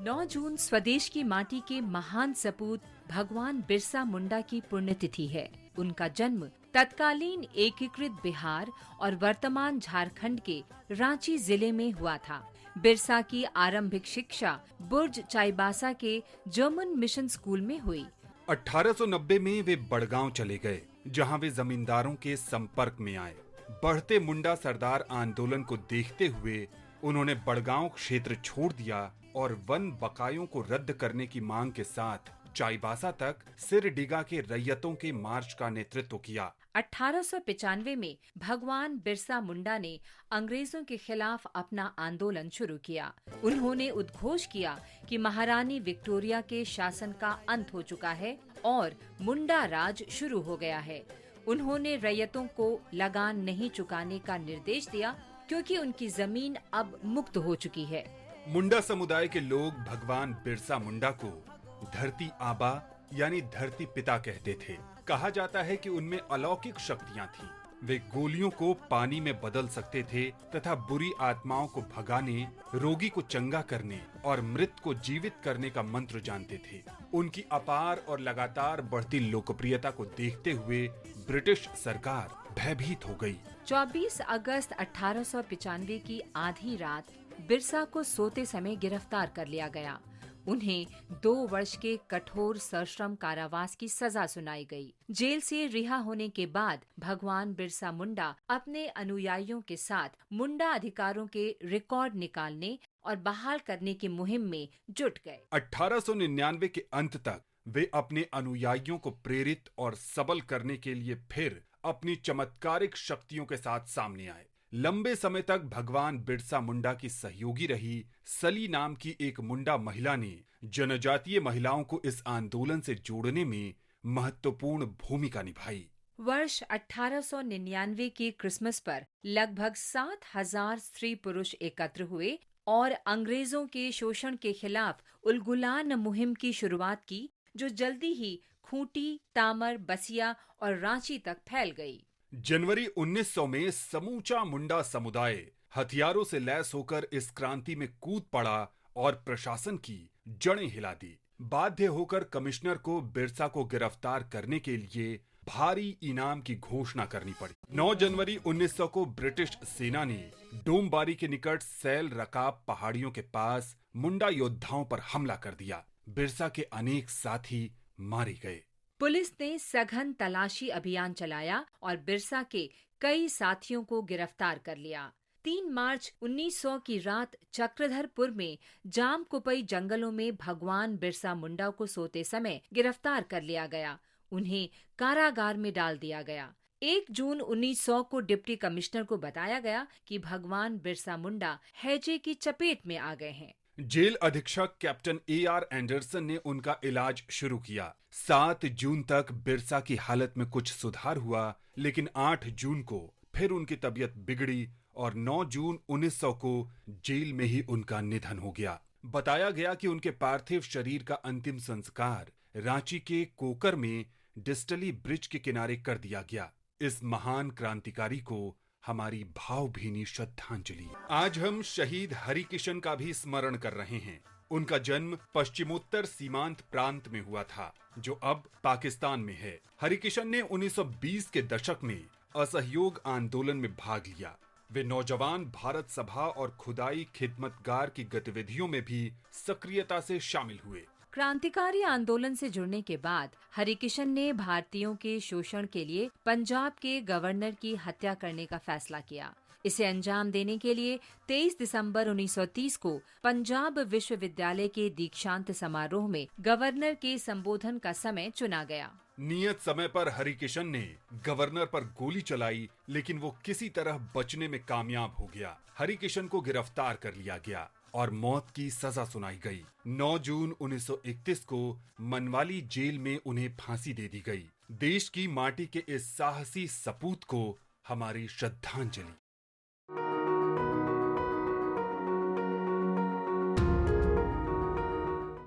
9 जून स्वदेश की माटी के महान सपूत भगवान बिरसा मुंडा की पुण्यतिथि है। उनका जन्म तत्कालीन एकीकृत बिहार और वर्तमान झारखंड के रांची जिले में हुआ था। बिरसा की आरंभिक शिक्षा बुर्ज चाईबासा के जर्मन मिशन स्कूल में हुई। 1890 में वे बड़गांव चले गए, जहां वे जमींदारों के संपर्क में आए। बढ़ते मुंडा सरदार आंदोलन को देखते हुए उन्होंने बड़गांव क्षेत्र छोड़ दिया और वन बकायों को रद्द करने की मांग के साथ चाईबासा तक सिरडीगा के रैयतों के मार्च का नेतृत्व किया। 1895 में भगवान बिरसा मुंडा ने अंग्रेजों के खिलाफ अपना आंदोलन शुरू किया। उन्होंने उद्घोष किया कि महारानी विक्टोरिया के शासन का अंत हो चुका है और मुंडा राज शुरू हो गया है। उन्होंने रैयतों को लगान नहीं चुकाने का निर्देश दिया, क्योंकि उनकी जमीन अब मुक्त हो चुकी है। मुंडा समुदाय के लोग भगवान बिरसा मुंडा को धरती आबा यानी धरती पिता कहते थे। कहा जाता है कि उनमें अलौकिक शक्तियां थीं। वे गोलियों को पानी में बदल सकते थे तथा बुरी आत्माओं को भगाने, रोगी को चंगा करने और मृत को जीवित करने का मंत्र जानते थे। उनकी अपार और लगातार बढ़ती लोकप्रियता को देखते हुए ब्रिटिश सरकार भयभीत हो गई। 24 अगस्त 1895 की आधी रात बिरसा को सोते समय गिरफ्तार कर लिया गया। उन्हें 2 वर्ष के कठोर सश्रम कारावास की सजा सुनाई गई। जेल से रिहा होने के बाद भगवान बिरसा मुंडा अपने अनुयायियों के साथ मुंडा अधिकारों के रिकॉर्ड निकालने और बहाल करने की मुहिम में जुट गए। 1899 के अंत तक वे अपने अनुयायियों को प्रेरित और सबल करने के लिए फिर अपनी चमत्कारिक शक्तियों के साथ सामने आए। लंबे समय तक भगवान बिरसा मुंडा की सहयोगी रही सली नाम की एक मुंडा महिला ने जनजातीय महिलाओं को इस आंदोलन से जोड़ने में महत्वपूर्ण भूमिका निभाई। वर्ष 1899 की क्रिसमस पर लगभग 7,000 स्त्री पुरुष एकत्र हुए और अंग्रेजों के शोषण के खिलाफ उलगुलान मुहिम की शुरुआत की, जो जल्दी ही खूंटी, तामर, बसिया और रांची तक फैल गई। जनवरी 1900 में समूचा मुंडा समुदाय हथियारों से लैस होकर इस क्रांति में कूद पड़ा और प्रशासन की जड़ें हिला दी। बाध्य होकर कमिश्नर को बिरसा को गिरफ्तार करने के लिए भारी इनाम की घोषणा करनी पड़ी। 9 जनवरी 1900 को ब्रिटिश सेना ने डोमबारी के निकट सैल रकाब पहाड़ियों के पास मुंडा योद्धाओं पर हमला कर दिया। बिरसा के अनेक साथी मारे गए। पुलिस ने सघन तलाशी अभियान चलाया और बिरसा के कई साथियों को गिरफ्तार कर लिया। 3 मार्च 1900 की रात चक्रधरपुर में जामकुपई जंगलों में भगवान बिरसा मुंडा को सोते समय गिरफ्तार कर लिया गया। उन्हें कारागार में डाल दिया गया। 1 जून 1900 को डिप्टी कमिश्नर को बताया गया कि भगवान बिरसा मुंडा हैजे की चपेट में आ गए हैं। जेल अधीक्षक कैप्टन A.R. एंडरसन ने उनका इलाज शुरू किया। 7 जून तक बिरसा की हालत में कुछ सुधार हुआ, लेकिन 8 जून को फिर उनकी तबीयत बिगड़ी और 9 जून 1900 को जेल में ही उनका निधन हो गया। बताया गया कि उनके पार्थिव शरीर का अंतिम संस्कार रांची के कोकर में डिस्टली ब्रिज के किनारे कर दिया गया। इस महान क्रांतिकारी को हमारी भावभीनी श्रद्धांजलि। आज हम शहीद हरिकिशन का भी स्मरण कर रहे हैं। उनका जन्म पश्चिमोत्तर सीमांत प्रांत में हुआ था, जो अब पाकिस्तान में है। हरिकिशन ने 1920 के दशक में असहयोग आंदोलन में भाग लिया। वे नौजवान भारत सभा और खुदाई खिदमतगार की गतिविधियों में भी सक्रियता से शामिल हुए। क्रांतिकारी आंदोलन से जुड़ने के बाद हरिकिशन ने भारतीयों के शोषण के लिए पंजाब के गवर्नर की हत्या करने का फैसला किया। इसे अंजाम देने के लिए 23 दिसंबर 1930 को पंजाब विश्वविद्यालय के दीक्षांत समारोह में गवर्नर के संबोधन का समय चुना गया। नियत समय पर हरिकिशन ने गवर्नर पर गोली चलाई, लेकिन वो किसी तरह बचने में कामयाब हो गया। हरिकिशन को गिरफ्तार कर लिया गया और मौत की सजा सुनाई गई। 9 जून 1931 को मनवाली जेल में उन्हें फांसी दे दी गई। देश की माटी के इस साहसी सपूत को हमारी श्रद्धांजलि।